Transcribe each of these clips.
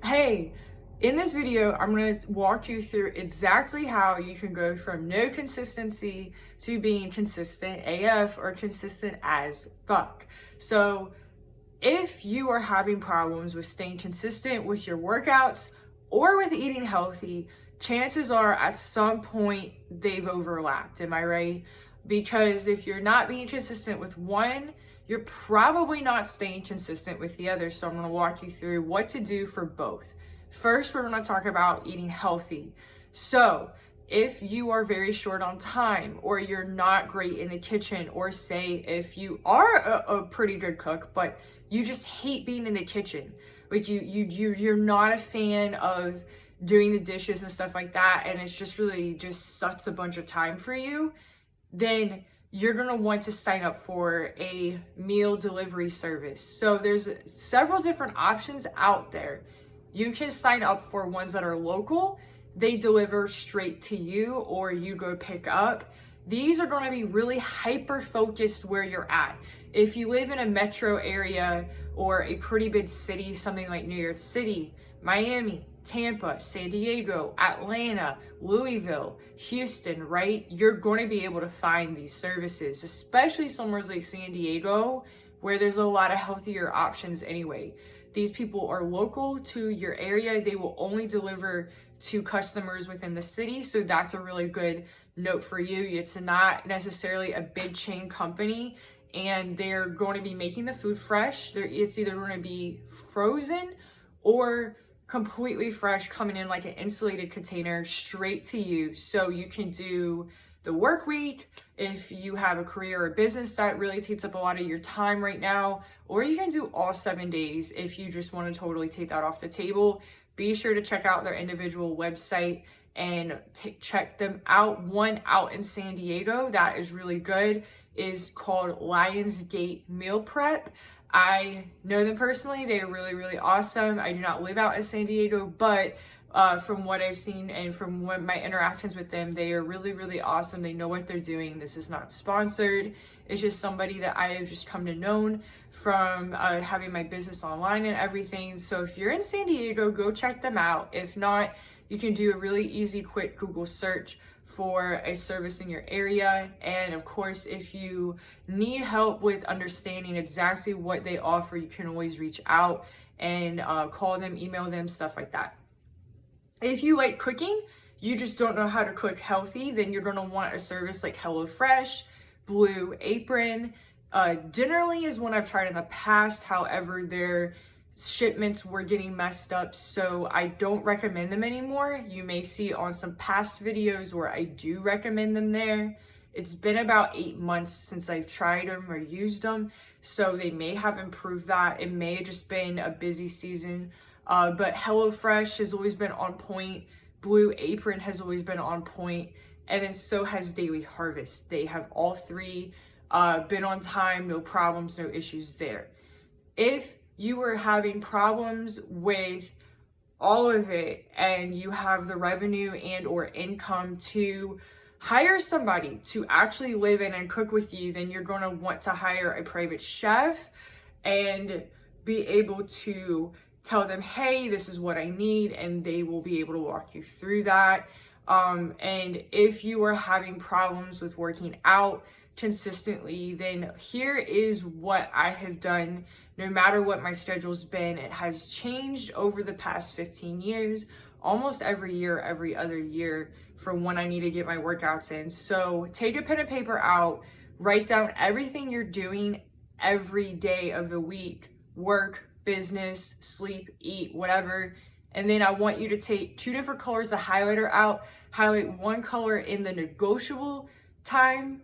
Hey, in this video, I'm going to walk you through exactly how you can go from no consistency to being consistent AF or consistent as fuck. So if you are having problems with staying consistent with your workouts or with eating healthy, chances are at some point they've overlapped. Am I right? Because if you're not being consistent with one, you're probably not staying consistent with the other. So I'm going to walk you through what to do for both. First, we're going to talk about eating healthy. So if you are very short on time, or you're not great in the kitchen, or say if you are a pretty good cook, but you just hate being in the kitchen, like you're not a fan of doing the dishes and stuff like that, and it's just really just sucks a bunch of time for you, then you're going to want to sign up for a meal delivery service. So there's several different options out there. You can sign up for ones that are local. They deliver straight to you, or you go pick up. These are going to be really hyper focused where you're at. If you live in a metro area or a pretty big city, something like New York City, Miami, Tampa, San Diego, Atlanta, Louisville, Houston, right? You're going to be able to find these services, especially somewhere like San Diego, where there's a lot of healthier options anyway. These people are local to your area. They will only deliver to customers within the city. So that's a really good note for you. It's not necessarily a big chain company, and they're going to be making the food fresh. It's either going to be frozen or completely fresh, coming in like an insulated container straight to you. So you can do the work week if you have a career or business that really takes up a lot of your time right now, or you can do all 7 days if you just want to totally take that off the table. Be sure to check out their individual website and check them out. One out in San Diego that is really good is called Lionsgate Meal Prep. I know them personally. They are really, really awesome. I do not live out in San Diego, but from what I've seen and from what my interactions with them, they are really, really awesome. They know what they're doing. This is not sponsored. It's just somebody that I have just come to know from having my business online and everything. So if you're in San Diego, go check them out. If not, you can do a really easy, quick Google search for a service in your area. And of course, if you need help with understanding exactly what they offer, you can always reach out and call them, email them, stuff like that. If you like cooking, you just don't know how to cook healthy, then you're gonna want a service like HelloFresh, Blue Apron. Dinnerly is one I've tried in the past. However, their shipments were getting messed up, so I don't recommend them anymore. You may see on some past videos where I do recommend them there. It's been about 8 months since I've tried them or used them, so they may have improved that. It may have just been a busy season, but HelloFresh has always been on point. Blue Apron has always been on point, and then so has Daily Harvest. They have all three been on time, no problems, no issues there. If you are having problems with all of it and you have the revenue and or income to hire somebody to actually live in and cook with you, then you're going to want to hire a private chef and be able to tell them, hey, this is what I need, and they will be able to walk you through that. And if you are having problems with working out consistently, then here is what I have done. No matter what my schedule's been, it has changed over the past 15 years, almost every year, every other year, for when I need to get my workouts in. So take a pen and paper out, write down everything you're doing every day of the week: work, business, sleep, eat, whatever. And then I want you to take 2 different colors of highlighter out, highlight one color in the negotiable time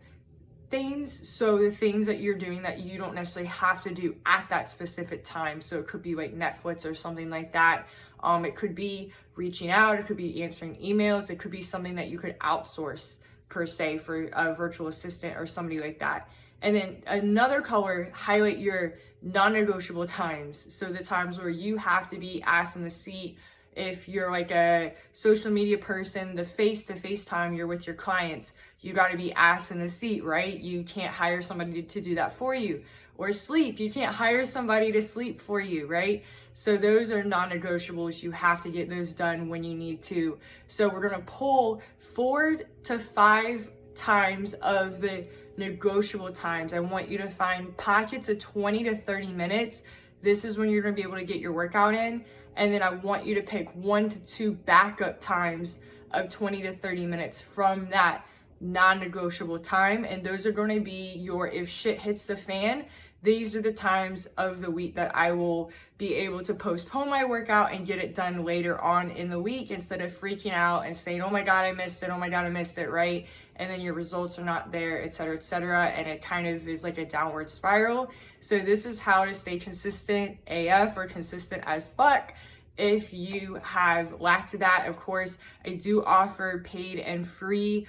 things, so the things that you're doing that you don't necessarily have to do at that specific time. So it could be like Netflix or something like that. It could be reaching out, it could be answering emails, it could be something that you could outsource per se for a virtual assistant or somebody like that. And then another color, highlight your non-negotiable times. So the times where you have to be ass in the seat. If you're like a social media person, the face-to-face time you're with your clients, you got to be ass in the seat, right? You can't hire somebody to do that for you. Or sleep, you can't hire somebody to sleep for you, right? So those are non-negotiables. You have to get those done when you need to. So we're gonna pull 4 to 5 times of the negotiable times. I want you to find pockets of 20 to 30 minutes. This is when you're gonna be able to get your workout in. And then I want you to pick 1 to 2 backup times of 20 to 30 minutes from that non-negotiable time. And those are gonna be your, if shit hits the fan, these are the times of the week that I will be able to postpone my workout and get it done later on in the week instead of freaking out and saying, oh my God, I missed it. Oh my God, I missed it, right? And then your results are not there, et cetera, et cetera. And it kind of is like a downward spiral. So this is how to stay consistent AF, or consistent as fuck. If you have lacked that, of course, I do offer paid and free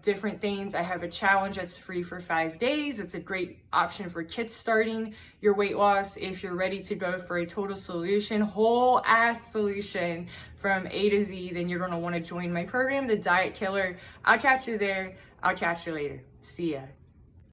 different things. I have a challenge that's free for 5 days. It's a great option for kids starting your weight loss. If you're ready to go for a total solution, whole ass solution from A to Z, then you're gonna wanna join my program, The Diet Killer. I'll catch you there. I'll catch you later. See ya.